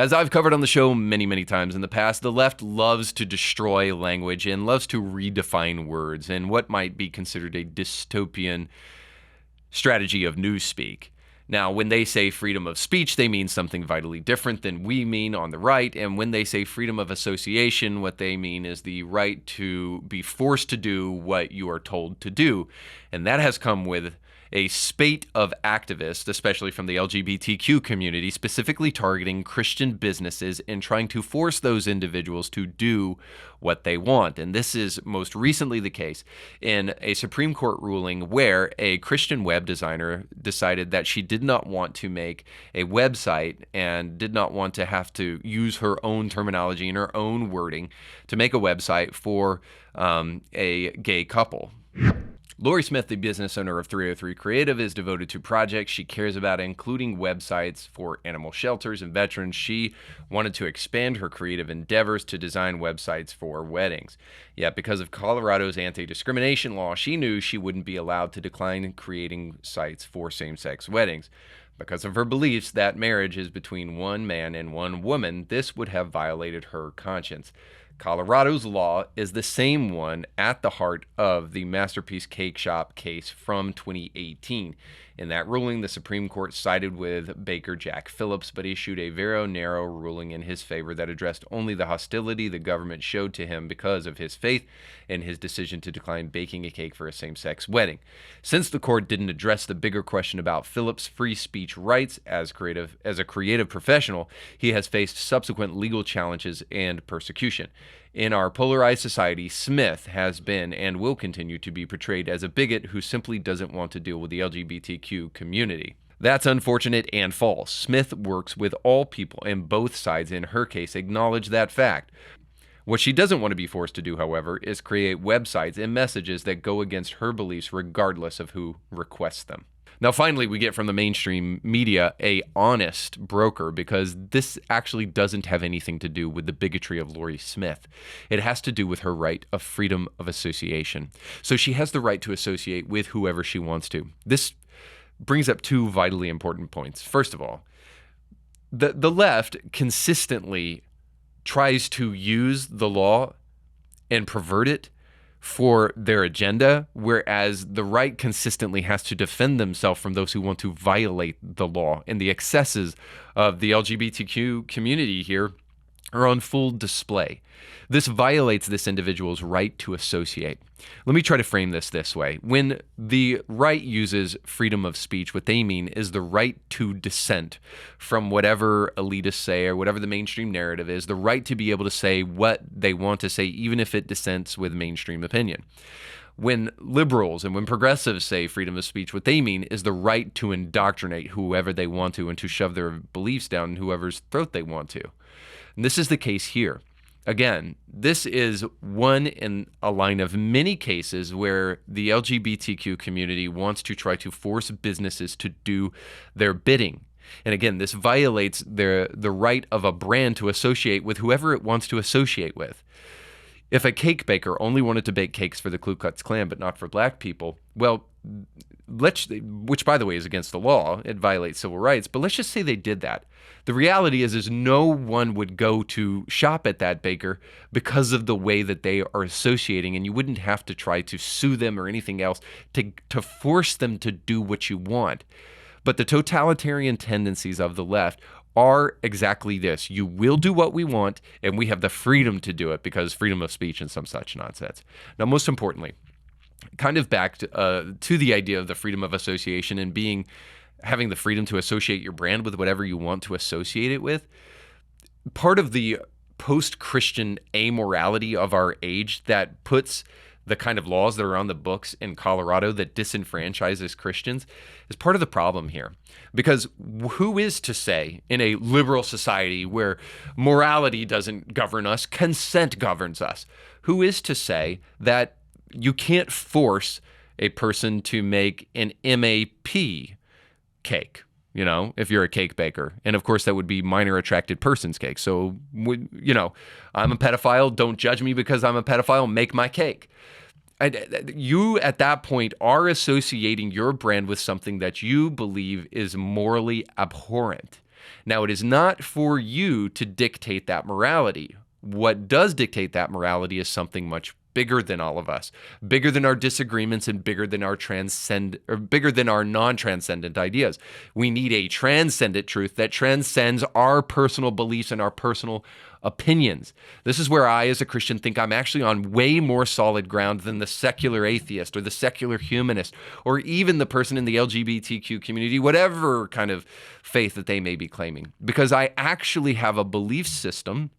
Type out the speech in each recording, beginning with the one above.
As I've covered on the show many, many times in the past, the left loves to destroy language and loves to redefine words in what might be considered a dystopian strategy of newspeak. Now, when they say freedom of speech, they mean something vitally different than we mean on the right. And when they say freedom of association, what they mean is the right to be forced to do what you are told to do. And that has come with a spate of activists, especially from the LGBTQ community, specifically targeting Christian businesses and trying to force those individuals to do what they want. And this is most recently the case in a Supreme Court ruling where a Christian web designer decided that she did not want to make a website and did not want to have to use her own terminology and her own wording to make a website for a gay couple. Lori Smith, the business owner of 303 Creative, is devoted to projects she cares about, including websites for animal shelters and veterans. She wanted to expand her creative endeavors to design websites for weddings. Yet, because of Colorado's anti-discrimination law, she knew she wouldn't be allowed to decline creating sites for same-sex weddings. Because of her beliefs that marriage is between one man and one woman, this would have violated her conscience. Colorado's law is the same one at the heart of the Masterpiece Cake Shop case from 2018. In that ruling, the Supreme Court sided with Baker Jack Phillips, but issued a very narrow ruling in his favor that addressed only the hostility the government showed to him because of his faith and his decision to decline baking a cake for a same-sex wedding. Since the court didn't address the bigger question about Phillips' free speech rights as a creative professional, he has faced subsequent legal challenges and persecution. In our polarized society, Smith has been and will continue to be portrayed as a bigot who simply doesn't want to deal with the LGBTQ community. That's unfortunate and false. Smith works with all people, and both sides in her case acknowledge that fact. What she doesn't want to be forced to do, however, is create websites and messages that go against her beliefs regardless of who requests them. Now, finally, we get from the mainstream media a honest broker, because this actually doesn't have anything to do with the bigotry of Lori Smith. It has to do with her right of freedom of association. So she has the right to associate with whoever she wants to. This brings up two vitally important points. First of all, the left consistently tries to use the law and pervert it for their agenda, whereas the right consistently has to defend themselves from those who want to violate the law. And the excesses of the LGBTQ community here are on full display. This violates this individual's right to associate. Let me try to frame this way. When the right uses freedom of speech, what they mean is the right to dissent from whatever elitists say or whatever the mainstream narrative is, the right to be able to say what they want to say, even if it dissents with mainstream opinion. When liberals and when progressives say freedom of speech, what they mean is the right to indoctrinate whoever they want to and to shove their beliefs down whoever's throat they want to. And this is the case here. Again, this is one in a line of many cases where the LGBTQ community wants to try to force businesses to do their bidding. And again, this violates the right of a brand to associate with whoever it wants to associate with. If a cake baker only wanted to bake cakes for the Ku Klux Klan but not for black people, well, which by the way is against the law, it violates civil rights, but let's just say they did that. The reality is no one would go to shop at that baker because of the way that they are associating, and you wouldn't have to try to sue them or anything else to force them to do what you want. But the totalitarian tendencies of the left are exactly this. You will do what we want, and we have the freedom to do it because freedom of speech and some such nonsense. Now, most importantly, kind of back to the idea of the freedom of association and having the freedom to associate your brand with whatever you want to associate it with. Part of the post-Christian amorality of our age that puts the kind of laws that are on the books in Colorado that disenfranchises Christians is part of the problem here. Because who is to say in a liberal society where morality doesn't govern us, consent governs us? Who is to say that you can't force a person to make an MAP cake, if you're a cake baker? And of course, that would be minor attracted persons cake. So, I'm a pedophile. Don't judge me because I'm a pedophile. Make my cake. You, at that point, are associating your brand with something that you believe is morally abhorrent. Now, it is not for you to dictate that morality. What does dictate that morality is something much bigger than all of us, bigger than our disagreements and bigger than our non-transcendent ideas. We need a transcendent truth that transcends our personal beliefs and our personal opinions. This is where I, as a Christian, think I'm actually on way more solid ground than the secular atheist or the secular humanist or even the person in the LGBTQ community, whatever kind of faith that they may be claiming, because I actually have a belief system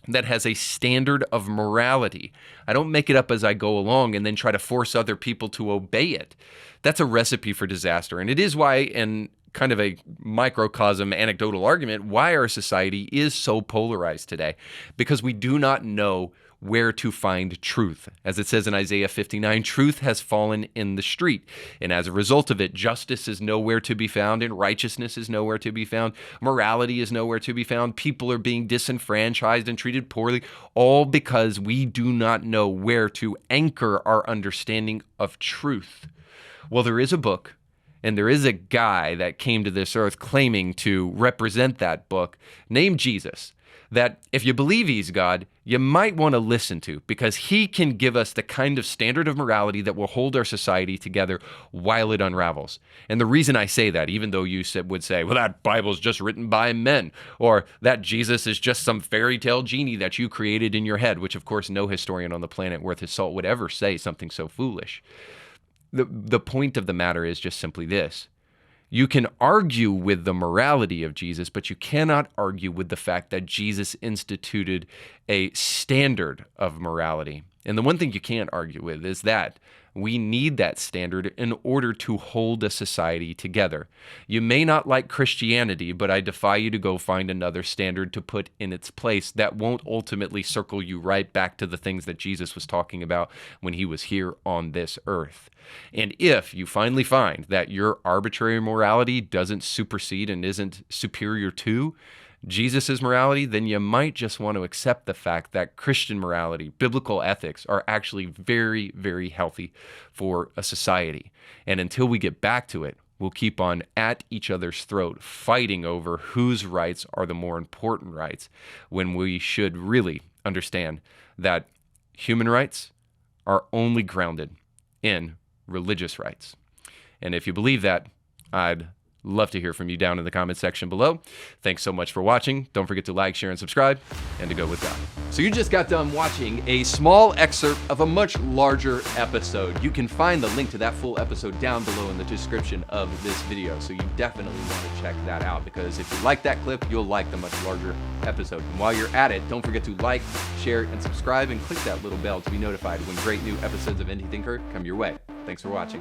that has a standard of morality. I don't make it up as I go along and then try to force other people to obey it. That's a recipe for disaster. And it is why, in kind of a microcosm anecdotal argument, why our society is so polarized today. Because we do not know where to find truth. As it says in Isaiah 59, truth has fallen in the street. And as a result of it, justice is nowhere to be found and righteousness is nowhere to be found. Morality is nowhere to be found. People are being disenfranchised and treated poorly, all because we do not know where to anchor our understanding of truth. Well, there is a book, and there is a guy that came to this earth claiming to represent that book, named Jesus, that if you believe he's God, you might want to listen to, because he can give us the kind of standard of morality that will hold our society together while it unravels. And the reason I say that, even though you would say, well, that Bible's just written by men, or that Jesus is just some fairy tale genie that you created in your head, which of course no historian on the planet worth his salt would ever say something so foolish. The point of the matter is just simply this. You can argue with the morality of Jesus, but you cannot argue with the fact that Jesus instituted a standard of morality. And the one thing you can't argue with is that we need that standard in order to hold a society together. You may not like Christianity, but I defy you to go find another standard to put in its place that won't ultimately circle you right back to the things that Jesus was talking about when he was here on this earth. And if you finally find that your arbitrary morality doesn't supersede and isn't superior to Jesus' morality, then you might just want to accept the fact that Christian morality, biblical ethics, are actually very, very healthy for a society. And until we get back to it, we'll keep on at each other's throat, fighting over whose rights are the more important rights, when we should really understand that human rights are only grounded in religious rights. And if you believe that, I'd love to hear from you down in the comments section below. Thanks so much for watching. Don't forget to like, share, and subscribe, and to go with God. So you just got done watching a small excerpt of a much larger episode. You can find the link to that full episode down below in the description of this video. So you definitely want to check that out, because if you like that clip, you'll like the much larger episode. And while you're at it, don't forget to like, share, and subscribe, and click that little bell to be notified when great new episodes of Indie Thinker come your way. Thanks for watching.